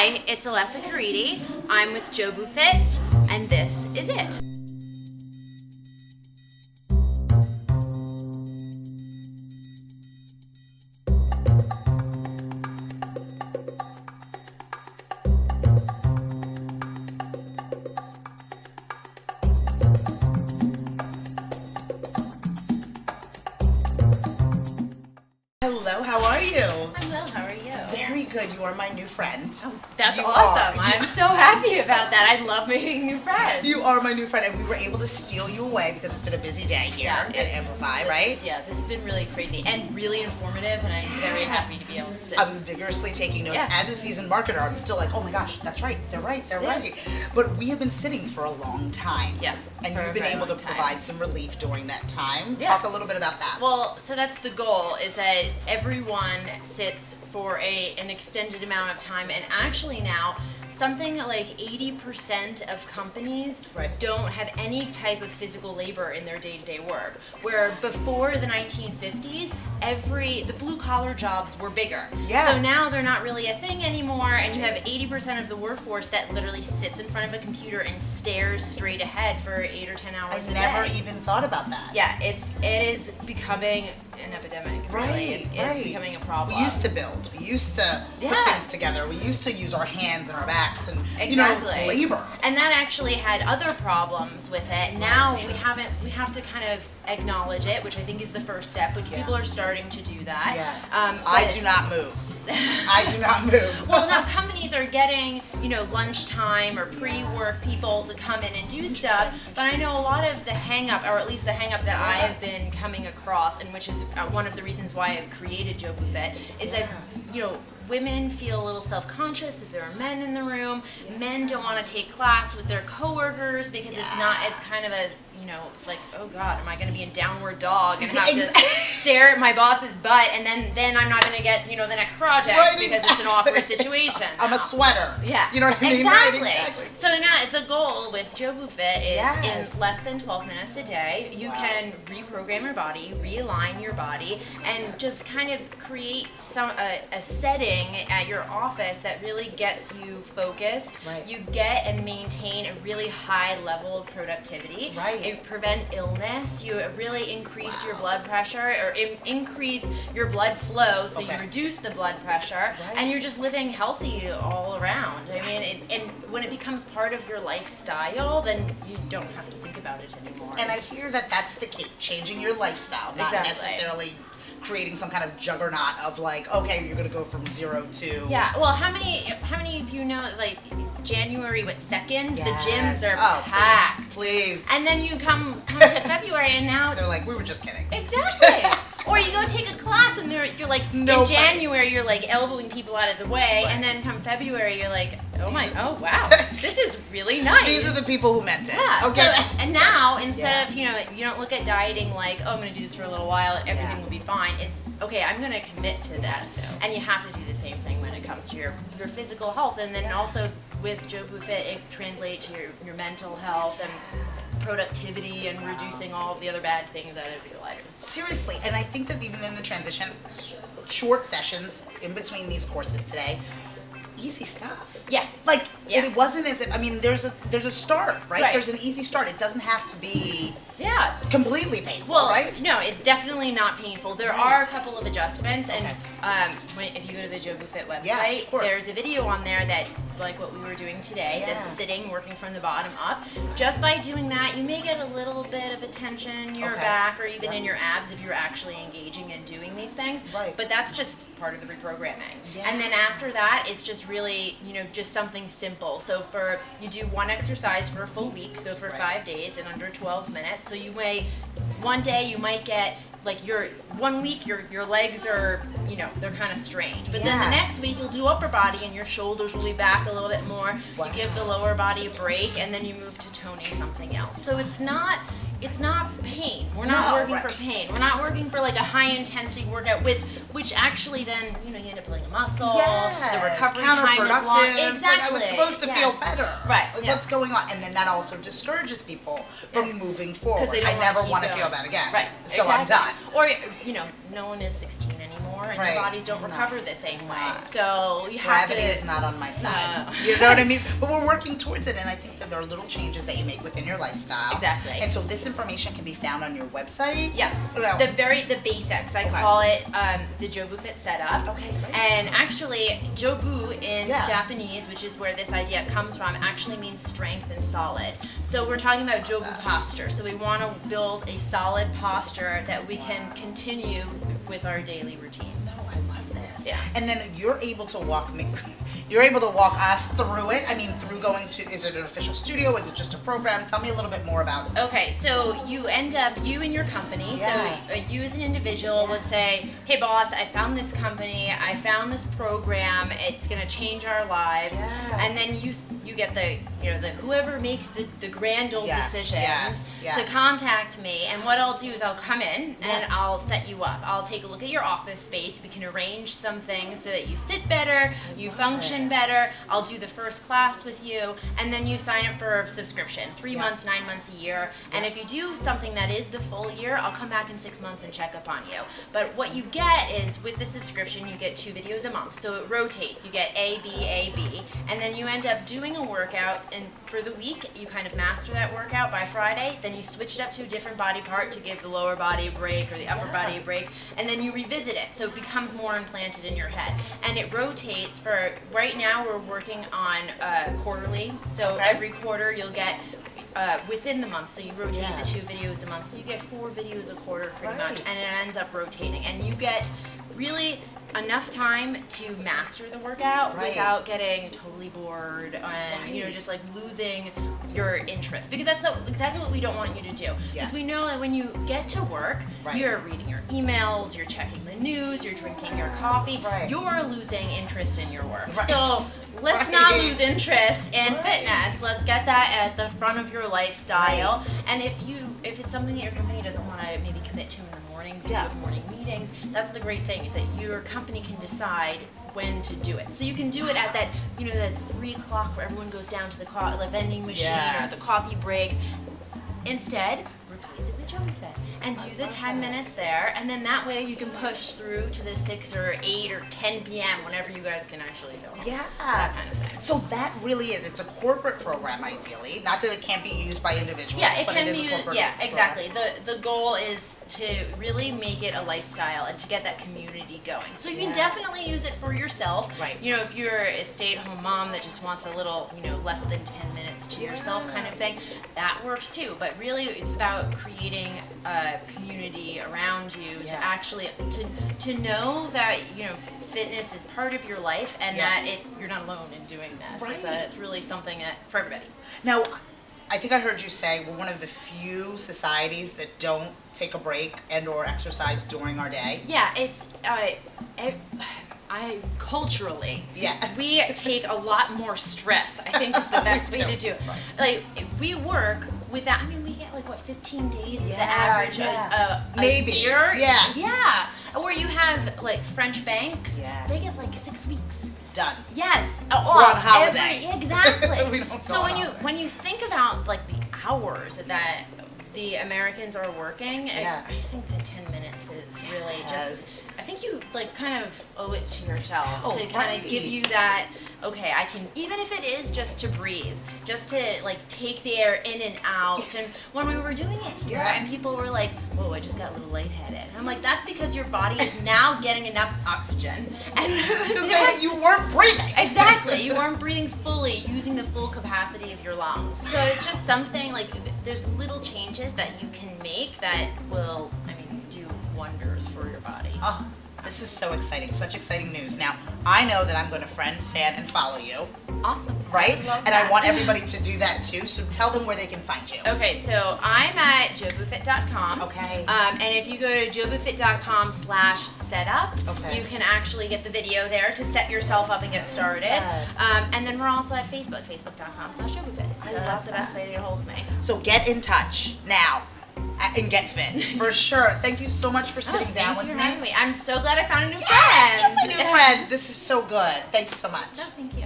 Hi, it's Alessa Caridi. I'm with Jobu Fit, and this is it. Hello, how are you? I'm well, how are you? Very good. You are my new friend. Oh, that's You awesome. are. I'm so happy about that. I love making new friends. You are my new friend, and we were able to steal you away because it's been a busy day here at Amplify, right? This has been really crazy and really informative, and I'm very happy to be able to sit. I was vigorously taking notes. Yeah. As a seasoned marketer, I'm still like, oh my gosh, that's right, they're right. But we have been sitting for a long time. Yeah. And for you've a been very able to long time. provide some relief during that time. Yes. Talk a little bit about that. Well, so that's the goal, is that everyone sits for an extended amount of time, and actually now something like 80% of companies don't have any type of physical labor in their day-to-day work, where before the 1950s the blue collar jobs were bigger. Yeah. So now they're not really a thing anymore, and you have 80% of the workforce that literally sits in front of a computer and stares straight ahead for 8 or 10 hours a day. I never even thought about that. Yeah, it is becoming an epidemic. Really, it's becoming a problem. We used to build. We used to put things together. We used to use our hands and our backs and labor. And that actually had other problems with it. Now we have to kind of acknowledge it, which I think is the first step, which people are starting to do that. Yes. I do not move. I do not move. Well, now companies are getting, lunchtime or pre-work people to come in and do stuff, but I know a lot of the hang-up, or at least the hang-up that I have been coming across, and which is one of the reasons why I've created Jobu Fit, is that, women feel a little self-conscious if there are men in the room. Men don't want to take class with their coworkers because it's kind of a, like, oh God, am I going to be in downward dog and have to stare at my boss's butt, and then I'm not going to get, the next project because it's an awkward situation. I'm a sweater. Yeah. You know what I mean? Exactly. Right, exactly. So now the goal with Jobu Fit is in less than 12 minutes a day, you can reprogram your body, realign your body, and just kind of create a setting at your office that really gets you focused. Right. You get and maintain a really high level of productivity. Right. You prevent illness. You really increase your blood pressure, or increase your blood flow, so you reduce the blood pressure, and you're just living healthy all around. I mean, and when it becomes part of your lifestyle, then you don't have to think about it anymore. And I hear that that's the key, changing your lifestyle, not necessarily creating some kind of juggernaut of like, okay, you're gonna go from 0 to... Yeah, well, how many of you know, like, January 2nd, the gyms are packed. Please. And then you come to February, and now... They're like, we were just kidding. Exactly. Or you go take a class, and you're like, in January, you're like elbowing people out of the way, and then come February, you're like, oh wow, this is really nice. These are the people who meant it. Yeah. Okay. So, and now, instead of, you don't look at dieting like, oh, I'm going to do this for a little while and everything will be fine. It's, okay, I'm going to commit to this. And you have to do the same thing when it comes to your physical health. And then also with Jobu Fit, it translates to your mental health and productivity and reducing all of the other bad things out of your life. Seriously, and I think that even in the transition, short sessions in between these courses today, easy stuff. Yeah. Like, it wasn't as if, I mean, there's a start, right? There's an easy start. It doesn't have to be completely painful, right? No, it's definitely not painful. There are a couple of adjustments, and if you go to the Jobu Fit website, there's a video on there that, like what we were doing today, that's sitting, working from the bottom up. Just by doing that, you may get a little bit of a tension in your back, or even in your abs if you're actually engaging and doing these things. Right. But that's just part of the reprogramming. Yeah. And then after that, it's just really, just something simple. So you do one exercise for a full week, so for 5 days in under 12 minutes. So one day you might get, like, 1 week your legs are, they're kind of strange. But then the next week you'll do upper body and your shoulders will be back a little bit more. Wow. You give the lower body a break, and then you move to toning something else. So it's not pain. We're not working for pain. We're not working for like a high intensity workout which actually then, you end up building a muscle. The recovery time is long. Exactly. Like, I was supposed to feel better. Right. Like, what's going on? And then that also discourages people from moving forward. They don't I never want to feel that again. Right. So I'm done. Or, no one is 16 anymore. anymore, and Right. your bodies don't recover the same way. Not. So you have Gravity to. is not on my side. No. You know what I mean? But we're working towards it, and I think that there are little changes that you make within your lifestyle. Exactly. And so this information can be found on your website? Yes, Well, the basics. I call it the Jobu Fit setup. Okay, great. And actually, Jobu in Yeah. Japanese, which is where this idea comes from, actually means strength and solid. So we're talking about Jobu posture. So we want to build a solid posture that we can continue with our daily routine. No, I love this. Yeah. And then you're able to walk me. You're able to walk us through it. I mean, through going to, is it an official studio? Is it just a program? Tell me a little bit more about it. Okay, so you end up, you and your company, Yeah. so you as an individual would say, hey boss, I found this company, I found this program, it's gonna change our lives, Yeah. and then you get the whoever makes the grand old Yes, decisions yes. to contact me, and what I'll do is I'll come in Yeah. and I'll set you up. I'll take a look at your office space, we can arrange some things so that you sit better, you function better, I'll do the first class with you, and then you sign up for a subscription, 3 Yeah. months, 9 months, a year, and if you do something that is the full year, I'll come back in 6 months and check up on you. But what you get is, with the subscription, you get 2 videos a month, so it rotates. You get A, B, and then you end up doing a workout, and for the week, you kind of master that workout by Friday, then you switch it up to a different body part to give the lower body a break or the upper body a break, and then you revisit it, so it becomes more implanted in your head. And it rotates for, right now we're working on quarterly, so Okay. every quarter you'll get within the month, so you rotate Yeah. the 2 videos a month, so you get 4 videos a quarter pretty Right. much, and it ends up rotating, and you get really enough time to master the workout Right. without getting totally bored and Right. just like losing your interest, because that's exactly what we don't want you to do, because Yeah. we know that when you get to work, Right. you're reading your emails, you're checking the news, you're drinking your coffee, Right. you're losing interest in your work. Right. So let's Right. not lose interest in Right. fitness. Let's get that at the front of your lifestyle. Right. And if it's something that your company doesn't want to maybe commit to in the morning because you have morning meetings, that's the great thing, is that your company can decide when to do it. So you can do it at that, that 3 o'clock where everyone goes down to the vending machine or Yes. the coffee breaks. Instead, replace it with Jobu Fit and do the 10 minutes there, and then that way you can push through to the 6 or 8 or 10 p.m. whenever you guys can actually go home. Yeah. That kind of thing. So that really is, it's a corporate program ideally. Not that it can't be used by individuals, Yeah, it but can it is be a used. corporate Yeah, program. exactly. The goal is to really make it a lifestyle and to get that community going. So you can Yeah. definitely use it for yourself. Right. If you're a stay-at-home mom that just wants a little, less than 10 minutes to yourself kind of thing, that works too. But really, it's about creating a community around you to Yeah. actually to know that fitness is part of your life, and Yeah. that you're not alone in doing this. Right. It's really something for everybody. Now, I think I heard you say we're one of the few societies that don't take a break and or exercise during our day. Yeah, it's culturally, Yeah. we take a lot more stress, I think, is the best way to do it. Right. Like, we work without, we get 15 days is the Yeah, average yeah. a Maybe. year? Yeah. Yeah. Where you have, French banks, Yeah. they get 6 weeks. Done. Yes. We're on holiday. Exactly. We don't go So on holiday. when you think about the hours that the Americans are working, Yeah. I think that 10 minutes is really Yes. just, I think you kind of owe it to yourself So to kind of right. give you that, okay, I can, even if it is just to breathe, just to take the air in and out. And when we were doing it here, Yeah. and people were like, whoa, I just got a little lightheaded. And I'm like, that's because your body is now getting enough oxygen. And Because you weren't breathing. exactly, you weren't breathing fully, using the full capacity of your lungs. So it's just something there's little changes that you can make that will, do wonders for your body. Oh, this is so exciting. Such exciting news. Now, I know that I'm going to friend, fan, and follow you, Awesome. right? I love And I that. want everybody to do that too. So tell them where they can find you. Okay, so I'm at jobufit.com. Okay. And if you go to jobufit.com/setup, Okay. you can actually get the video there to set yourself up and get started. And then we're also at Facebook, facebook.com/jobufit. I So love that's the that. best way to get a hold of me. So get in touch now and get fit for sure. Thank you so much for sitting down with Thank you me. for having me. I'm so glad I found a new Yes, friend. my new friend. This is so good. Thanks so much. No, thank you.